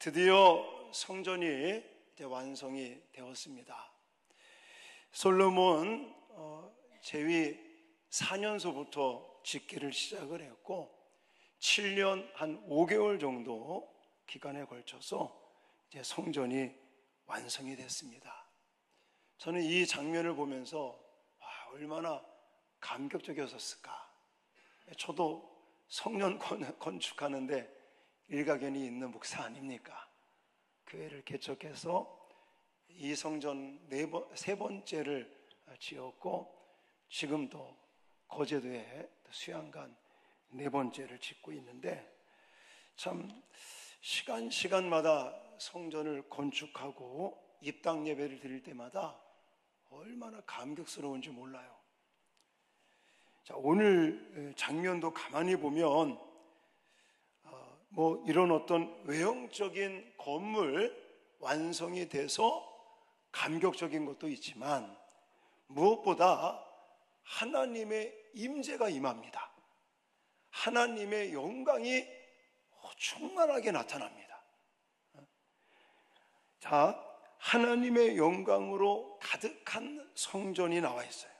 드디어 성전이 이제 완성이 되었습니다. 솔로몬 제위 4년서부터 짓기를 시작을 했고 7년 한 5개월 정도 기간에 걸쳐서 이제 성전이 완성이 됐습니다. 저는 이 장면을 보면서 얼마나 감격적이었을까. 저도 성전 건축하는데 일가견이 있는 목사 아닙니까? 교회를 개척해서 이 성전 세 번째를 지었고 지금도 거제도에 수양관 네 번째를 짓고 있는데 참 시간마다 성전을 건축하고 입당 예배를 드릴 때마다 얼마나 감격스러운지 몰라요. 자, 오늘 장면도 가만히 보면 이런 어떤 외형적인 건물 완성이 돼서 감격적인 것도 있지만 무엇보다 하나님의 임재가 임합니다. 하나님의 영광이 충만하게 나타납니다. 자, 하나님의 영광으로 가득한 성전이 나와 있어요.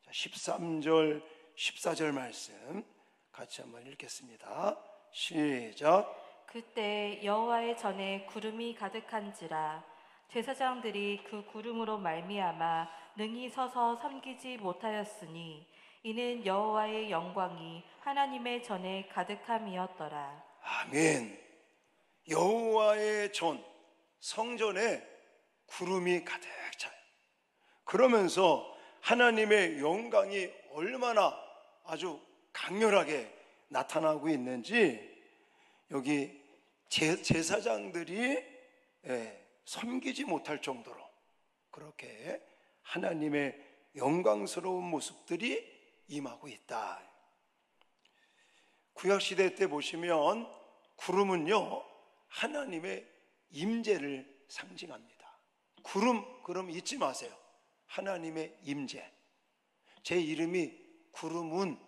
13절, 14절 말씀 같이 한번 읽겠습니다. 시작. 그때 여호와의 전에 구름이 가득한지라 제사장들이 그 구름으로 말미암아 능히 서서 섬기지 못하였으니 이는 여호와의 영광이 하나님의 전에 가득함이었더라. 아멘. 여호와의 전, 성전에 구름이 가득 차요. 그러면서 하나님의 영광이 얼마나 아주 강렬하게 나타나고 있는지 여기 제사장들이 섬기지 못할 정도로 그렇게 하나님의 영광스러운 모습들이 임하고 있다. 구약시대 때 보시면 구름은요 하나님의 임재를 상징합니다. 구름 잊지 마세요. 하나님의 임재. 제 이름이 구름은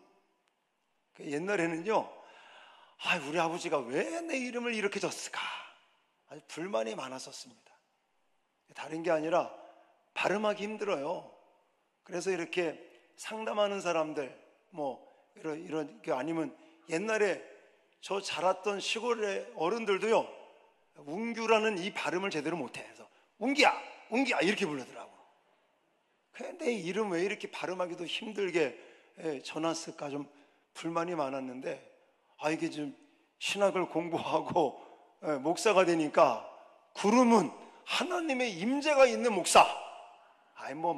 옛날에는요 우리 아버지가 왜 내 이름을 이렇게 줬을까 아주 불만이 많았었습니다. 다른 게 아니라 발음하기 힘들어요. 그래서 이렇게 상담하는 사람들 이런 아니면 옛날에 저 자랐던 시골의 어른들도요 웅규라는 이 발음을 제대로 못해. 그래서 웅기야 이렇게 부르더라고. 내 이름 왜 이렇게 발음하기도 힘들게 전했을까 좀 불만이 많았는데 이게 좀 신학을 공부하고 목사가 되니까 구름은 하나님의 임재가 있는 목사.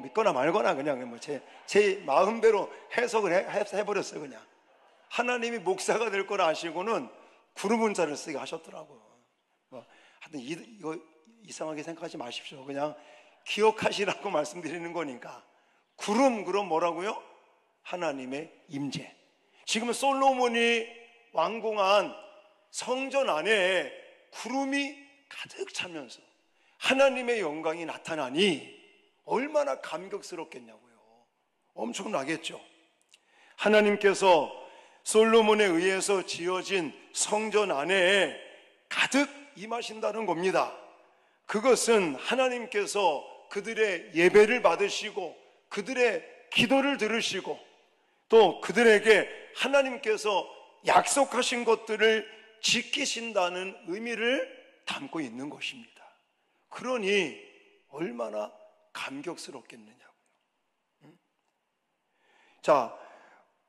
믿거나 말거나 그냥 제 마음대로 해석을 해버렸어요. 그냥 하나님이 목사가 될 걸 아시고는 구름 문자를 쓰게 하셨더라고요. 하여튼 이거 이상하게 생각하지 마십시오. 그냥 기억하시라고 말씀드리는 거니까. 구름 뭐라고요? 하나님의 임재. 지금 솔로몬이 완공한 성전 안에 구름이 가득 차면서 하나님의 영광이 나타나니 얼마나 감격스럽겠냐고요. 엄청나겠죠. 하나님께서 솔로몬에 의해서 지어진 성전 안에 가득 임하신다는 겁니다. 그것은 하나님께서 그들의 예배를 받으시고 그들의 기도를 들으시고 또 그들에게 하나님께서 약속하신 것들을 지키신다는 의미를 담고 있는 것입니다. 그러니 얼마나 감격스럽겠느냐고요. 자,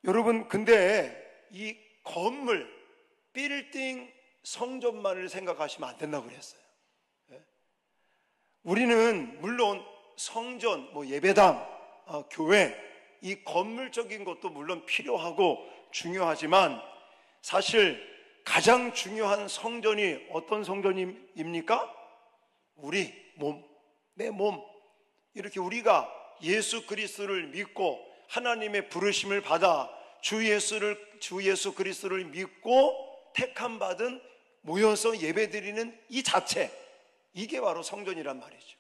여러분 근데 이 건물, 빌딩 성전만을 생각하시면 안 된다고 그랬어요. 우리는 물론 성전, 예배당, 교회 이 건물적인 것도 물론 필요하고 중요하지만 사실 가장 중요한 성전이 어떤 성전입니까? 우리 몸, 내 몸. 이렇게 우리가 예수 그리스도를 믿고 하나님의 부르심을 받아 주 예수 그리스도를 믿고 택함 받은 모여서 예배드리는 이 자체, 이게 바로 성전이란 말이죠.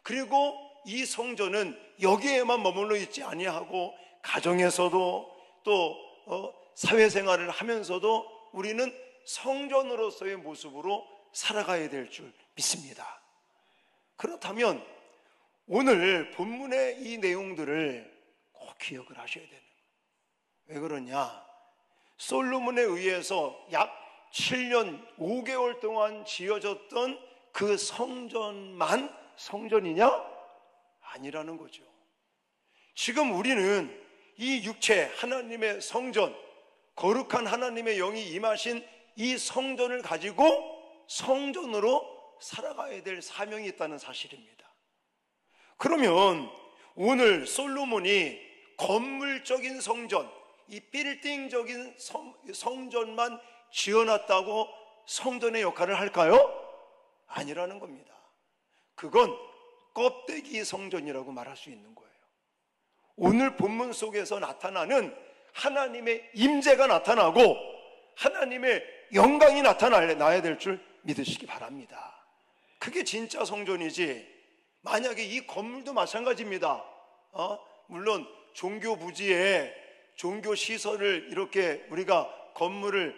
그리고 이 성전은 여기에만 머물러 있지 아니하고 가정에서도 또 사회생활을 하면서도 우리는 성전으로서의 모습으로 살아가야 될 줄 믿습니다. 그렇다면 오늘 본문의 이 내용들을 꼭 기억을 하셔야 되는 거예요. 왜 그러냐? 솔로몬에 의해서 약 7년 5개월 동안 지어졌던 그 성전만 성전이냐? 아니라는 거죠. 지금 우리는 이 육체, 하나님의 성전, 거룩한 하나님의 영이 임하신 이 성전을 가지고 성전으로 살아가야 될 사명이 있다는 사실입니다. 그러면 오늘 솔로몬이 건물적인 성전, 이 빌딩적인 성전만 지어놨다고 성전의 역할을 할까요? 아니라는 겁니다. 그건 껍데기 성전이라고 말할 수 있는 거예요. 오늘 본문 속에서 나타나는 하나님의 임재가 나타나고 하나님의 영광이 나타나야 될 줄 믿으시기 바랍니다. 그게 진짜 성전이지, 만약에 이 건물도 마찬가지입니다. 물론 종교 부지에 종교 시설을 이렇게 우리가 건물을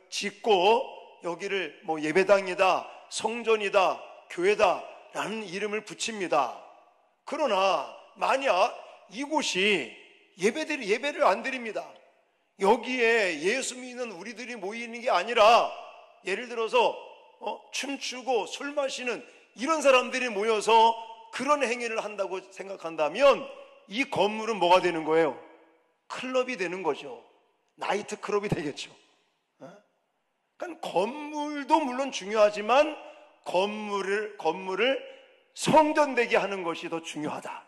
짓고 여기를 뭐 예배당이다, 성전이다, 교회다 라는 이름을 붙입니다. 그러나 만약 이곳이 예배를 안 드립니다. 여기에 예수 믿는 우리들이 모이는 게 아니라 예를 들어서 춤추고 술 마시는 이런 사람들이 모여서 그런 행위를 한다고 생각한다면 이 건물은 뭐가 되는 거예요? 클럽이 되는 거죠. 나이트 클럽이 되겠죠. 그러니까 건물도 물론 중요하지만 건물을 성전되게 하는 것이 더 중요하다.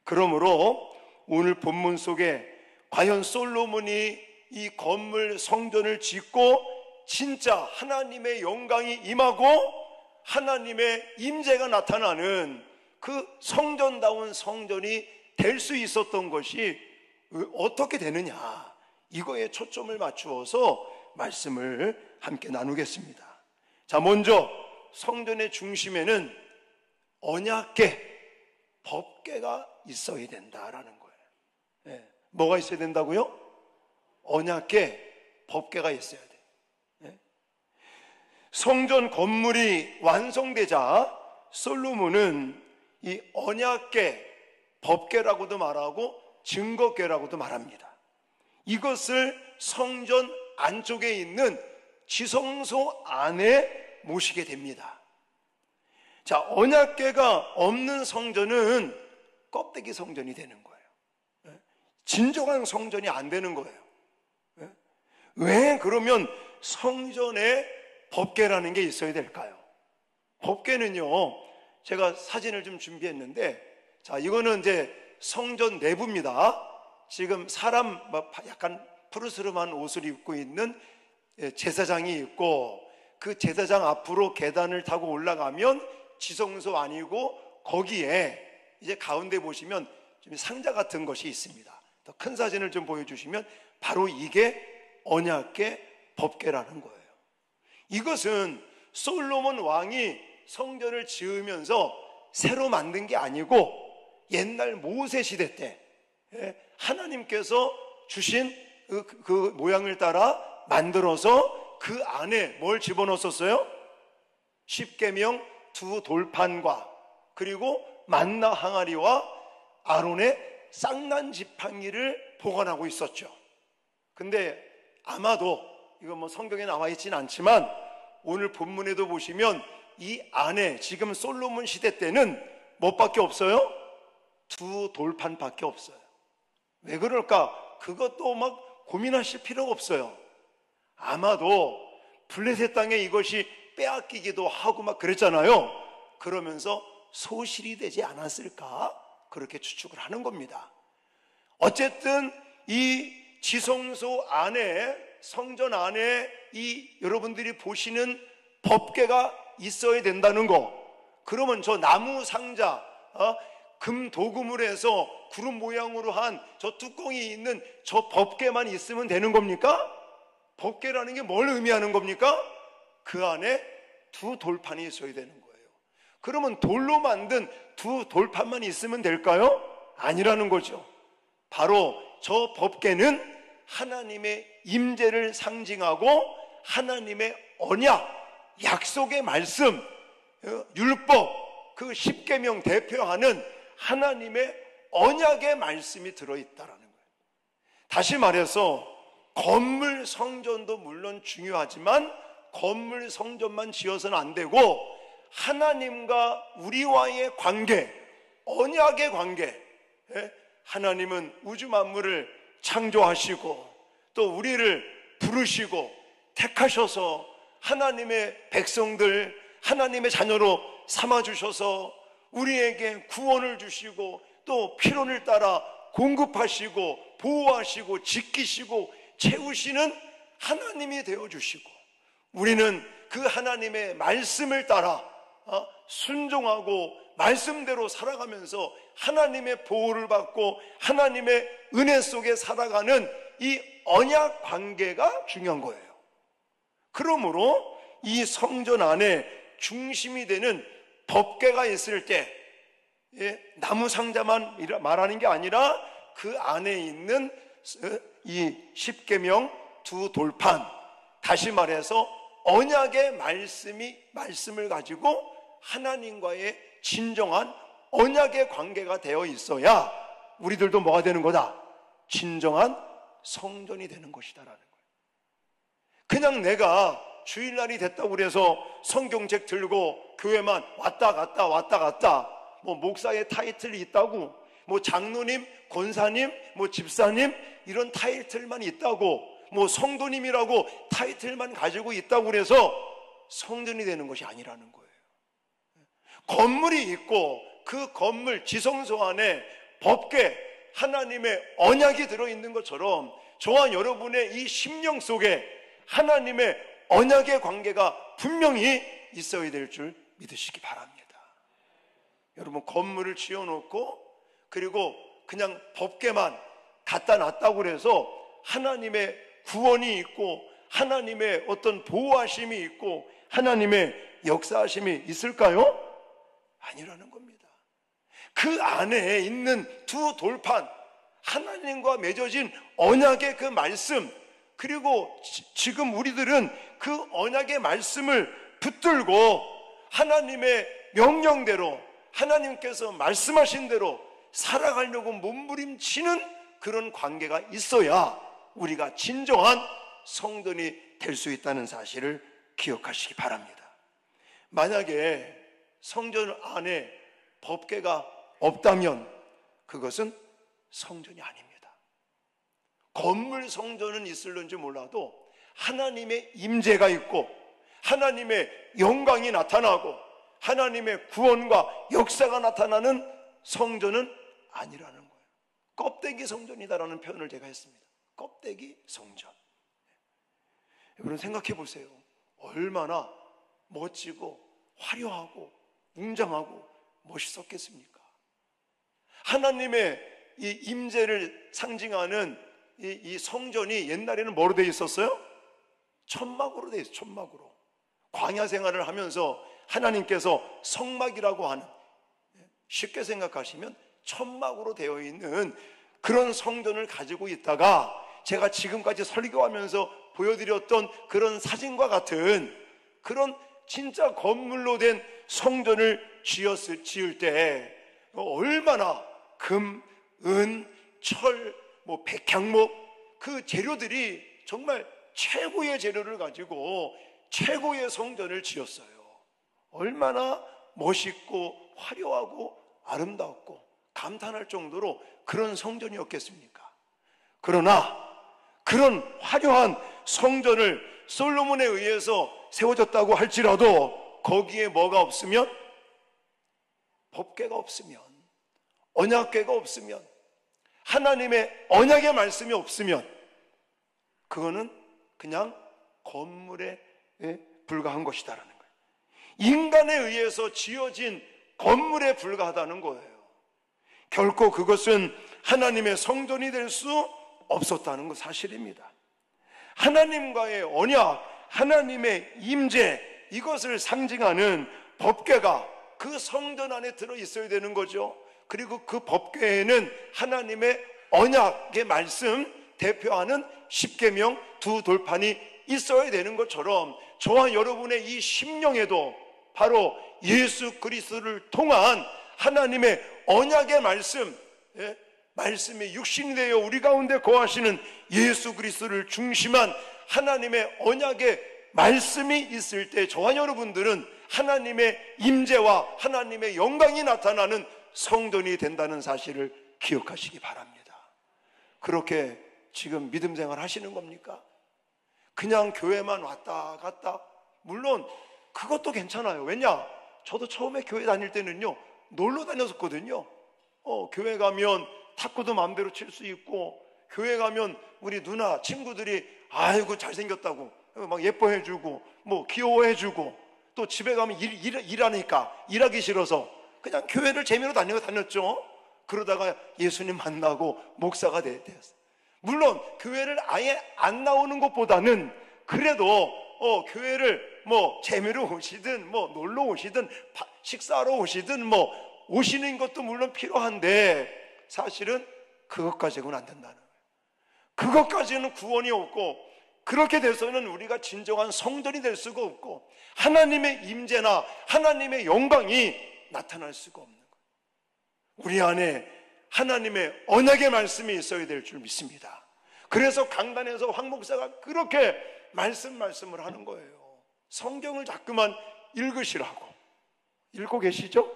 그러므로 오늘 본문 속에 과연 솔로몬이 이 건물 성전을 짓고 진짜 하나님의 영광이 임하고 하나님의 임재가 나타나는 그 성전다운 성전이 될 수 있었던 것이 어떻게 되느냐, 이거에 초점을 맞추어서 말씀을 함께 나누겠습니다. 자, 먼저 성전의 중심에는 언약궤, 법궤가 있어야 된다라는 거예요. 네. 뭐가 있어야 된다고요? 언약궤, 법궤가 있어야 돼요. 네. 성전 건물이 완성되자 솔로몬은 이 언약궤, 법궤라고도 말하고 증거궤라고도 말합니다. 이것을 성전 안쪽에 있는 지성소 안에 모시게 됩니다. 자, 언약궤가 없는 성전은 껍데기 성전이 되는 거예요. 진정한 성전이 안 되는 거예요. 왜 그러면 성전에 법궤라는 게 있어야 될까요? 법궤는요, 제가 사진을 좀 준비했는데, 자, 이거는 이제 성전 내부입니다. 지금 사람 약간 푸르스름한 옷을 입고 있는 제사장이 있고, 그 제사장 앞으로 계단을 타고 올라가면 지성소 아니고 거기에 이제 가운데 보시면 좀 상자 같은 것이 있습니다. 더 큰 사진을 좀 보여주시면 바로 이게 언약궤, 법궤라는 거예요. 이것은 솔로몬 왕이 성전을 지으면서 새로 만든 게 아니고 옛날 모세 시대 때 하나님께서 주신 그 모양을 따라 만들어서 그 안에 뭘 집어넣었어요? 십계명 2 돌판과 그리고 만나 항아리와 아론의 쌍난 지팡이를 보관하고 있었죠. 근데 아마도 이거 뭐 성경에 나와 있진 않지만 오늘 본문에도 보시면 이 안에 지금 솔로몬 시대 때는 뭐밖에 없어요? 2 돌판밖에 없어요. 왜 그럴까? 그것도 막 고민하실 필요가 없어요. 아마도 블레셋 땅에 이것이 빼앗기기도 하고 막 그랬잖아요. 그러면서 소실이 되지 않았을까? 그렇게 추측을 하는 겁니다. 어쨌든 이 지성소 안에, 성전 안에 이 여러분들이 보시는 법궤가 있어야 된다는 거. 그러면 저 나무 상자, 금 도금을 해서 구름 모양으로 한 저 뚜껑이 있는 저 법궤만 있으면 되는 겁니까? 법궤라는 게 뭘 의미하는 겁니까? 그 안에 2 돌판이 있어야 되는 거예요. 그러면 돌로 만든 2 돌판만 있으면 될까요? 아니라는 거죠. 바로 저 법궤는 하나님의 임재를 상징하고 하나님의 언약, 약속의 말씀, 율법, 그 십계명 대표하는 하나님의 언약의 말씀이 들어있다라는 거예요. 다시 말해서 건물 성전도 물론 중요하지만 건물 성전만 지어서는 안 되고 하나님과 우리와의 관계, 언약의 관계, 하나님은 우주 만물을 창조하시고 또 우리를 부르시고 택하셔서 하나님의 백성들, 하나님의 자녀로 삼아주셔서 우리에게 구원을 주시고 또 필요를 따라 공급하시고 보호하시고 지키시고 채우시는 하나님이 되어주시고 우리는 그 하나님의 말씀을 따라 순종하고 말씀대로 살아가면서 하나님의 보호를 받고 하나님의 은혜 속에 살아가는 이 언약 관계가 중요한 거예요. 그러므로 이 성전 안에 중심이 되는 법궤가 있을 때 나무 상자만 말하는 게 아니라 그 안에 있는 이 십계명 두 돌판, 다시 말해서 언약의 말씀을 가지고 하나님과의 진정한 언약의 관계가 되어 있어야 우리들도 뭐가 되는 거다? 진정한 성전이 되는 것이다라는 거예요. 그냥 내가 주일날이 됐다고 그래서 성경책 들고 교회만 왔다 갔다 뭐 목사의 타이틀이 있다고 뭐 장로님, 권사님, 뭐 집사님 이런 타이틀만 있다고 뭐 성도님이라고 타이틀만 가지고 있다고 그래서 성전이 되는 것이 아니라는 거예요. 건물이 있고 그 건물 지성소 안에 법궤 하나님의 언약이 들어있는 것처럼 저와 여러분의 이 심령 속에 하나님의 언약의 관계가 분명히 있어야 될 줄 믿으시기 바랍니다. 여러분 건물을 지어놓고 그리고 그냥 법궤만 갖다 놨다고 해서 하나님의 구원이 있고 하나님의 어떤 보호하심이 있고 하나님의 역사하심이 있을까요? 아니라는 겁니다. 그 안에 있는 두 돌판, 하나님과 맺어진 언약의 그 말씀, 그리고 지금 우리들은 그 언약의 말씀을 붙들고 하나님의 명령대로 하나님께서 말씀하신 대로 살아가려고 몸부림치는 그런 관계가 있어야 우리가 진정한 성전이 될 수 있다는 사실을 기억하시기 바랍니다. 만약에 성전 안에 법궤가 없다면 그것은 성전이 아닙니다. 건물 성전은 있을런지 몰라도 하나님의 임재가 있고 하나님의 영광이 나타나고 하나님의 구원과 역사가 나타나는 성전은 아니라는 거예요. 껍데기 성전이다라는 표현을 제가 했습니다. 껍데기 성전. 여러분 생각해 보세요. 얼마나 멋지고 화려하고 웅장하고 멋있었겠습니까? 하나님의 이 임재를 상징하는 이 성전이 옛날에는 뭐로 되어 있었어요? 천막으로 되어 있어요. 천막으로. 광야 생활을 하면서 하나님께서 성막이라고 하는, 쉽게 생각하시면 천막으로 되어 있는 그런 성전을 가지고 있다가 제가 지금까지 설교하면서 보여드렸던 그런 사진과 같은 그런 진짜 건물로 된 성전을 지을 때 얼마나 금, 은, 철, 뭐 백향목 그 재료들이 정말 최고의 재료를 가지고 최고의 성전을 지었어요. 얼마나 멋있고 화려하고 아름답고 감탄할 정도로 그런 성전이었겠습니까? 그러나 그런 화려한 성전을 솔로몬에 의해서 세워졌다고 할지라도 거기에 뭐가 없으면, 법궤가 없으면, 언약궤가 없으면, 하나님의 언약의 말씀이 없으면 그거는 그냥 건물에 불과한 것이다라는 거예요. 인간에 의해서 지어진 건물에 불과하다는 거예요. 결코 그것은 하나님의 성전이 될 수 없었다는 것 사실입니다. 하나님과의 언약, 하나님의 임재, 이것을 상징하는 법궤가 그 성전 안에 들어 있어야 되는 거죠. 그리고 그 법궤에는 하나님의 언약의 말씀 대표하는 십계명 두 돌판이 있어야 되는 것처럼 저와 여러분의 이 심령에도 바로 예수 그리스도를 통한 하나님의 언약의 말씀, 말씀이 육신이 되어 우리 가운데 거하시는 예수 그리스도를 중심한 하나님의 언약의 말씀이 있을 때 저와 여러분들은 하나님의 임재와 하나님의 영광이 나타나는 성전이 된다는 사실을 기억하시기 바랍니다. 그렇게 지금 믿음 생활 하시는 겁니까? 그냥 교회만 왔다 갔다? 물론 그것도 괜찮아요. 왜냐? 저도 처음에 교회 다닐 때는요, 놀러 다녔었거든요. 교회 가면 탁구도 마음대로 칠 수 있고, 교회 가면 우리 누나 친구들이 아이고 잘생겼다고 막 예뻐해주고 뭐 귀여워해주고, 또 집에 가면 일하니까 일하기 싫어서 그냥 교회를 재미로 다녔죠. 그러다가 예수님 만나고 목사가 됐어요. 물론 교회를 아예 안 나오는 것보다는 그래도 교회를 뭐 재미로 오시든 뭐 놀러 오시든 식사하러 오시든 뭐 오시는 것도 물론 필요한데, 사실은 그것까지는 안 된다는 거예요. 그것까지는 구원이 없고, 그렇게 돼서는 우리가 진정한 성전이 될 수가 없고, 하나님의 임재나 하나님의 영광이 나타날 수가 없는 거예요. 우리 안에 하나님의 언약의 말씀이 있어야 될 줄 믿습니다. 그래서 강단에서 황 목사가 그렇게 말씀을 하는 거예요. 성경을 자꾸만 읽으시라고. 읽고 계시죠?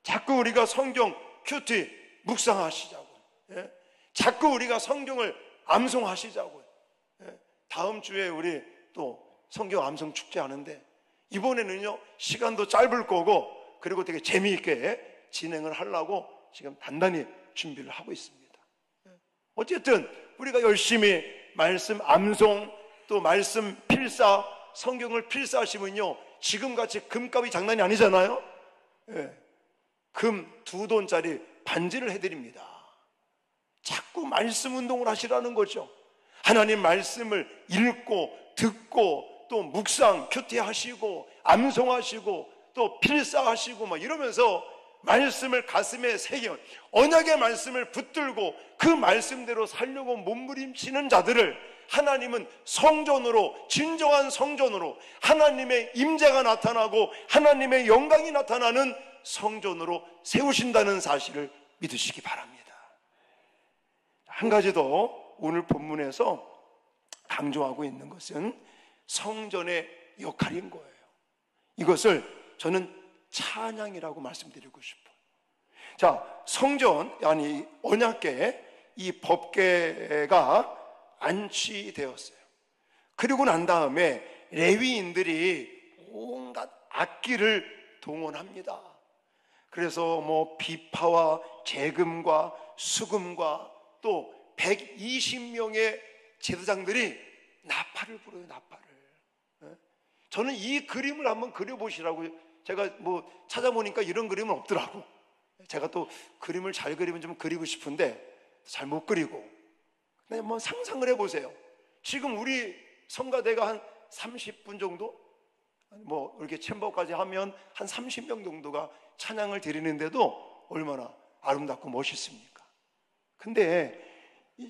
자꾸 우리가 성경 큐티 묵상하시자고. 자꾸 우리가 성경을 암송하시자고요. 다음 주에 우리 또 성경 암송 축제 하는데, 이번에는요 시간도 짧을 거고, 그리고 되게 재미있게 진행을 하려고 지금 단단히 준비를 하고 있습니다. 어쨌든 우리가 열심히 말씀 암송, 또 말씀 필사, 성경을 필사하시면요 지금같이 금값이 장난이 아니잖아요. 금 2돈짜리 반지를 해드립니다. 자꾸 말씀 운동을 하시라는 거죠. 하나님 말씀을 읽고 듣고 또 묵상, 큐티하시고 암송하시고 또 필사하시고 막 이러면서 말씀을 가슴에 새겨 언약의 말씀을 붙들고 그 말씀대로 살려고 몸부림치는 자들을 하나님은 성전으로, 진정한 성전으로, 하나님의 임재가 나타나고 하나님의 영광이 나타나는 성전으로 세우신다는 사실을 믿으시기 바랍니다. 한 가지 더 오늘 본문에서 강조하고 있는 것은 성전의 역할인 거예요. 이것을 저는 찬양이라고 말씀드리고 싶어요. 자, 성전, 아니 언약궤, 이 법궤가 안치되었어요. 그리고 난 다음에 레위인들이 온갖 악기를 동원합니다. 그래서 뭐 비파와 재금과 수금과 또 120명의 제사장들이 나팔을 불어요. 나팔을. 저는 이 그림을 한번 그려보시라고, 제가 뭐 찾아보니까 이런 그림은 없더라고. 제가 또 그림을 잘 그리면 좀 그리고 싶은데 잘 못 그리고, 그냥 한번 상상을 해보세요. 지금 우리 성가대가 한 30분 정도, 뭐 이렇게 챔버까지 하면 한 30명 정도가 찬양을 드리는데도 얼마나 아름답고 멋있습니까? 근데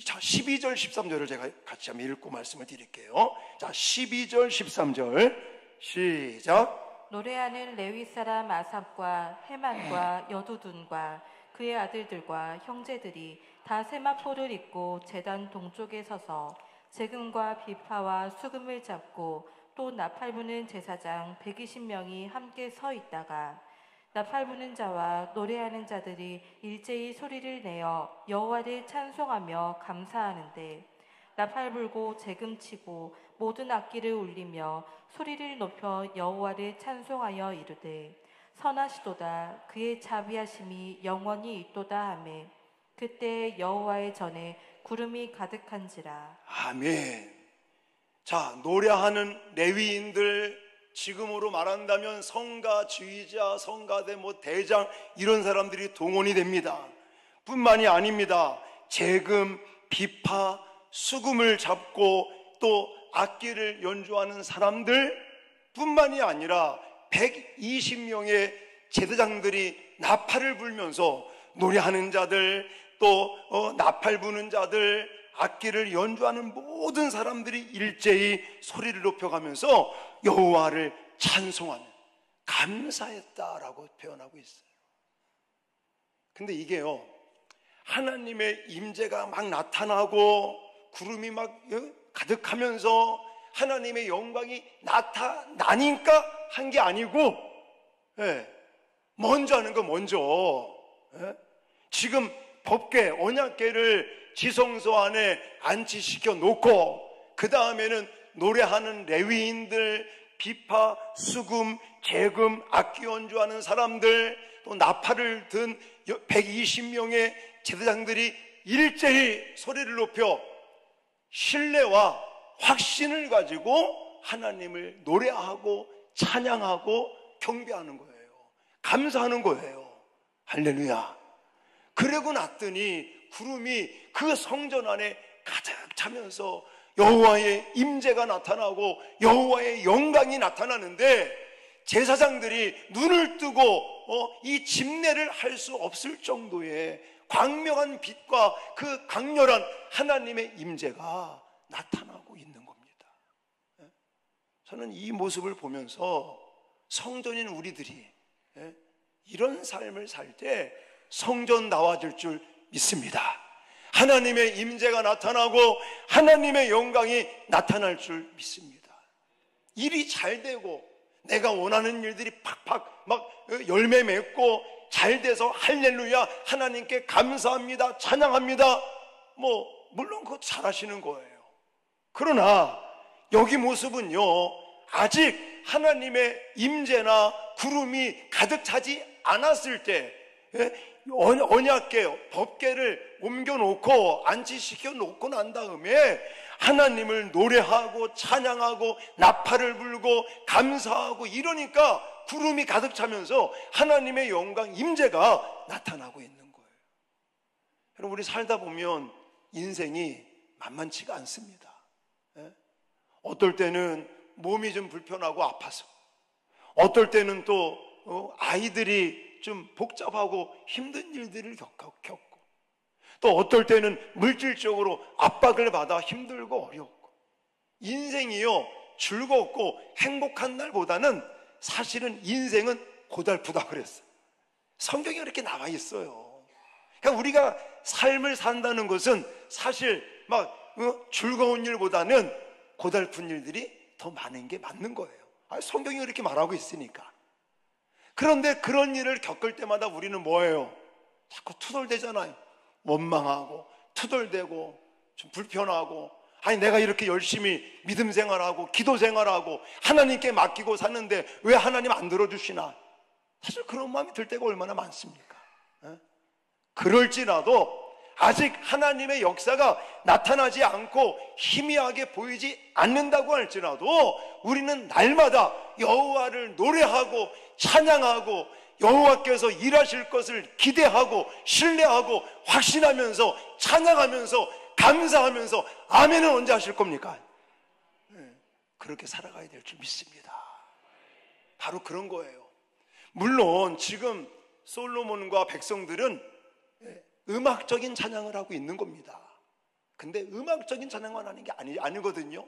자, 12절 13절을 제가 같이 한번 읽고 말씀을 드릴게요. 자, 12절 13절 시작. 노래하는 레위 사람 아삽과 헤만과 여두둔과 그의 아들들과 형제들이 다 세마포를 입고 제단 동쪽에 서서 재금과 비파와 수금을 잡고, 또 나팔 부는 제사장 120명이 함께 서 있다가 나팔 부는 자와 노래하는 자들이 일제히 소리를 내어 여호와를 찬송하며 감사하는데, 나팔 불고 재금 치고 모든 악기를 울리며 소리를 높여 여호와를 찬송하여 이르되, 선하시도다 그의 자비하심이 영원히 있도다 하매, 그때 여호와의 전에 구름이 가득한지라. 아멘. 자, 노래하는 레위인들, 지금으로 말한다면 성가 지휘자, 성가대 뭐 대장, 이런 사람들이 동원이 됩니다. 뿐만이 아닙니다. 재금, 비파, 수금을 잡고 또 악기를 연주하는 사람들 뿐만이 아니라 120명의 제사장들이 나팔을 불면서 노래하는 자들, 또 나팔 부는 자들, 악기를 연주하는 모든 사람들이 일제히 소리를 높여가면서 여호와를 찬송하며 감사했다라고 표현하고 있어요. 근데 이게요, 하나님의 임재가 막 나타나고 구름이 막 가득하면서 하나님의 영광이 나타나니까 한 게 아니고, 먼저 하는 거 먼저. 지금 법궤, 언약궤를 지성소 안에 안치시켜 놓고 그 다음에는 노래하는 레위인들, 비파, 수금, 재금, 악기 연주하는 사람들, 또 나팔을 든 120명의 제사장들이 일제히 소리를 높여 신뢰와 확신을 가지고 하나님을 노래하고 찬양하고 경배하는 거예요. 감사하는 거예요. 할렐루야. 그러고 났더니 구름이 그 성전 안에 가득 차면서 여호와의 임재가 나타나고 여호와의 영광이 나타나는데 제사장들이 눈을 뜨고 이 집례를 할 수 없을 정도의 광명한 빛과 그 강렬한 하나님의 임재가 나타나고 있는 겁니다. 저는 이 모습을 보면서 성전인 우리들이 이런 삶을 살 때 성전 나와줄 줄 믿습니다. 하나님의 임재가 나타나고 하나님의 영광이 나타날 줄 믿습니다. 일이 잘 되고 내가 원하는 일들이 팍팍 막 열매 맺고 잘 돼서 할렐루야 하나님께 감사합니다 찬양합니다, 물론 그거 잘하시는 거예요. 그러나 여기 모습은요, 아직 하나님의 임재나 구름이 가득 차지 않았을 때 언약궤, 법궤를 옮겨놓고 안치시켜 놓고 난 다음에 하나님을 노래하고 찬양하고 나팔을 불고 감사하고 이러니까 구름이 가득 차면서 하나님의 영광 임재가 나타나고 있는 거예요. 여러분, 우리 살다 보면 인생이 만만치가 않습니다. 어떨 때는 몸이 좀 불편하고 아파서, 어떨 때는 또 아이들이 좀 복잡하고 힘든 일들을 겪고, 또 어떨 때는 물질적으로 압박을 받아 힘들고 어렵고, 인생이요 즐겁고 행복한 날보다는 사실은 인생은 고달프다 그랬어요. 성경에 그렇게 나와 있어요. 그러니까 우리가 삶을 산다는 것은 사실 즐거운 일보다는 고달픈 일들이 더 많은 게 맞는 거예요. 성경이 그렇게 말하고 있으니까. 그런데 그런 일을 겪을 때마다 우리는 뭐예요? 자꾸 투덜대잖아요. 원망하고 투덜대고 좀 불편하고, 내가 이렇게 열심히 믿음 생활하고 기도 생활하고 하나님께 맡기고 사는데 왜 하나님 안 들어주시나? 사실 그런 마음이 들 때가 얼마나 많습니까? 그럴지라도 아직 하나님의 역사가 나타나지 않고 희미하게 보이지 않는다고 할지라도 우리는 날마다 여호와를 노래하고 찬양하고 여호와께서 일하실 것을 기대하고 신뢰하고 확신하면서 찬양하면서 감사하면서 아멘은 언제 하실 겁니까? 그렇게 살아가야 될 줄 믿습니다. 바로 그런 거예요. 물론 지금 솔로몬과 백성들은 음악적인 찬양을 하고 있는 겁니다. 근데 음악적인 찬양만 하는 게 아니거든요.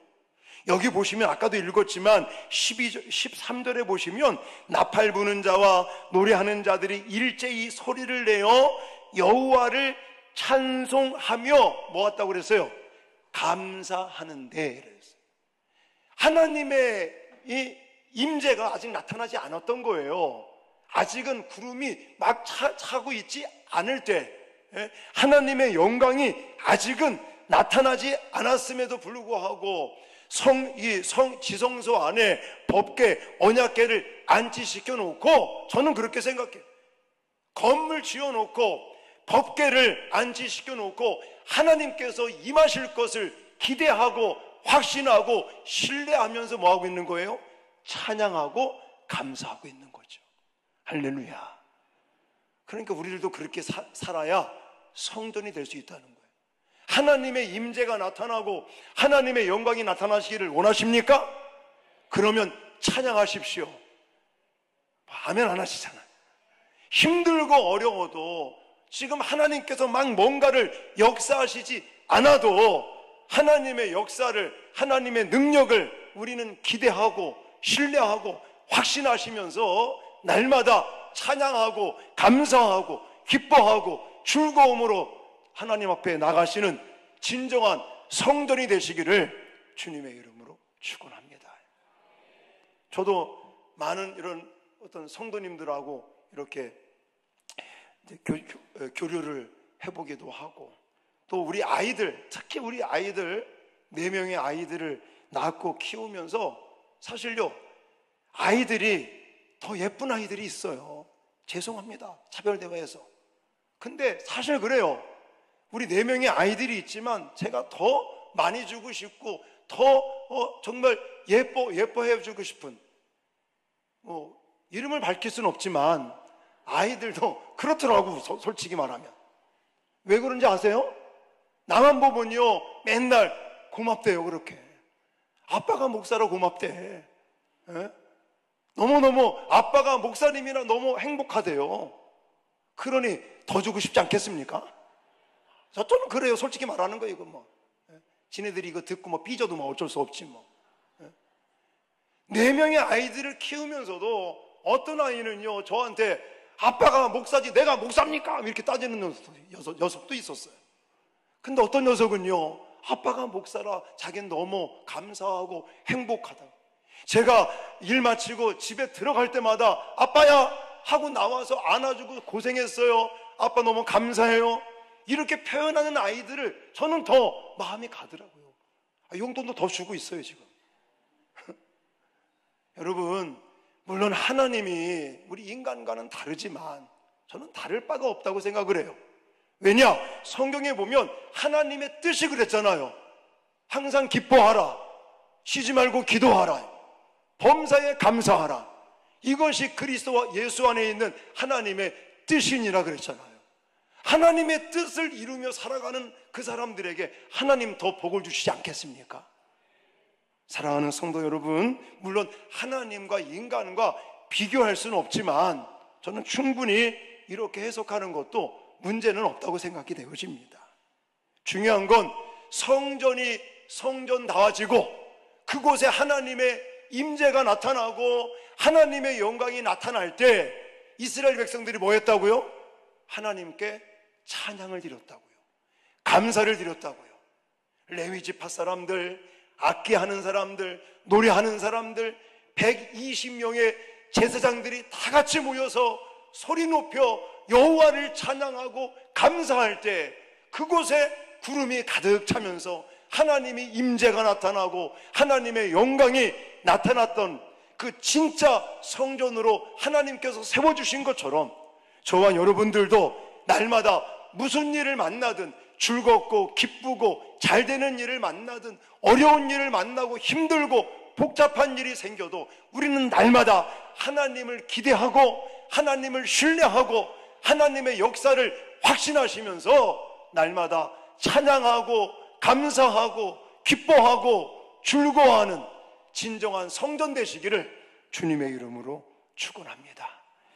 여기 보시면 아까도 읽었지만 13절에 보시면 나팔 부는 자와 노래하는 자들이 일제히 소리를 내어 여호와를 찬송하며 뭐 했다고 그랬어요? 감사하는데 그랬어요. 하나님의 이 임재가 아직 나타나지 않았던 거예요. 아직은 구름이 막 차고 있지 않을 때, 하나님의 영광이 아직은 나타나지 않았음에도 불구하고 지성소 안에 법궤, 언약궤를 안치시켜 놓고, 저는 그렇게 생각해요. 건물 지어 놓고 법궤를 안치시켜 놓고 하나님께서 임하실 것을 기대하고 확신하고 신뢰하면서 뭐 하고 있는 거예요? 찬양하고 감사하고 있는 거죠. 할렐루야. 그러니까 우리들도 그렇게 살아야 성전이 될 수 있다는 거예요. 하나님의 임재가 나타나고 하나님의 영광이 나타나시기를 원하십니까? 그러면 찬양하십시오. 아멘 안 하시잖아요. 힘들고 어려워도 지금 하나님께서 막 뭔가를 역사하시지 않아도 하나님의 역사를, 하나님의 능력을 우리는 기대하고 신뢰하고 확신하시면서 날마다 찬양하고 감사하고 기뻐하고 즐거움으로 하나님 앞에 나가시는 진정한 성전이 되시기를 주님의 이름으로 축원합니다. 저도 많은 이런 어떤 성도님들하고 이렇게 교류를 해보기도 하고, 또 우리 아이들, 특히 우리 아이들 4명의 아이들을 낳고 키우면서 사실요, 아이들이 더 예쁜 아이들이 있어요. 죄송합니다, 차별대화에서. 근데 사실 그래요. 우리 4명의 아이들이 있지만 제가 더 많이 주고 싶고 더 정말 예뻐해 주고 싶은, 이름을 밝힐 수는 없지만 아이들도 그렇더라고. 솔직히 말하면 왜 그런지 아세요? 나만 보면요 맨날 고맙대요. 그렇게 아빠가 목사라 고맙대. 에? 너무너무 아빠가 목사님이라 너무 행복하대요. 그러니 더 주고 싶지 않겠습니까? 저는 그래요. 솔직히 말하는 거예요. 이거 뭐 지네들이 이거 듣고 뭐 삐져도 뭐 어쩔 수 없지 뭐. 4명의 아이들을 키우면서도 어떤 아이는요 저한테 아빠가 목사지 내가 목사입니까? 이렇게 따지는 녀석도 있었어요. 근데 어떤 녀석은요 아빠가 목사라 자기는 너무 감사하고 행복하다. 제가 일 마치고 집에 들어갈 때마다 아빠야 하고 나와서 안아주고 고생했어요. 아빠 너무 감사해요. 이렇게 표현하는 아이들을 저는 더 마음이 가더라고요. 용돈도 더 주고 있어요 지금. 여러분, 물론 하나님이 우리 인간과는 다르지만 저는 다를 바가 없다고 생각을 해요. 왜냐? 성경에 보면 하나님의 뜻이 그랬잖아요. 항상 기뻐하라, 쉬지 말고 기도하라, 범사에 감사하라. 이것이 그리스도와 예수 안에 있는 하나님의 뜻이니라 그랬잖아요. 하나님의 뜻을 이루며 살아가는 그 사람들에게 하나님 더 복을 주시지 않겠습니까? 사랑하는 성도 여러분, 물론 하나님과 인간과 비교할 수는 없지만 저는 충분히 이렇게 해석하는 것도 문제는 없다고 생각이 되어집니다. 중요한 건 성전이 성전다워지고 그곳에 하나님의 임재가 나타나고 하나님의 영광이 나타날 때 이스라엘 백성들이 뭐 했다고요? 하나님께 찬양을 드렸다고요. 감사를 드렸다고요. 레위 지파 사람들, 악기하는 사람들, 노래하는 사람들 120명의 제사장들이 다 같이 모여서 소리 높여 여호와를 찬양하고 감사할 때 그곳에 구름이 가득 차면서 하나님의 임재가 나타나고 하나님의 영광이 나타났던 그 진짜 성전으로 하나님께서 세워주신 것처럼 저와 여러분들도 날마다 무슨 일을 만나든 즐겁고 기쁘고 잘 되는 일을 만나든 어려운 일을 만나고 힘들고 복잡한 일이 생겨도 우리는 날마다 하나님을 기대하고 하나님을 신뢰하고 하나님의 역사를 확신하시면서 날마다 찬양하고 감사하고 기뻐하고 즐거워하는 진정한 성전 되시기를 주님의 이름으로 축원합니다.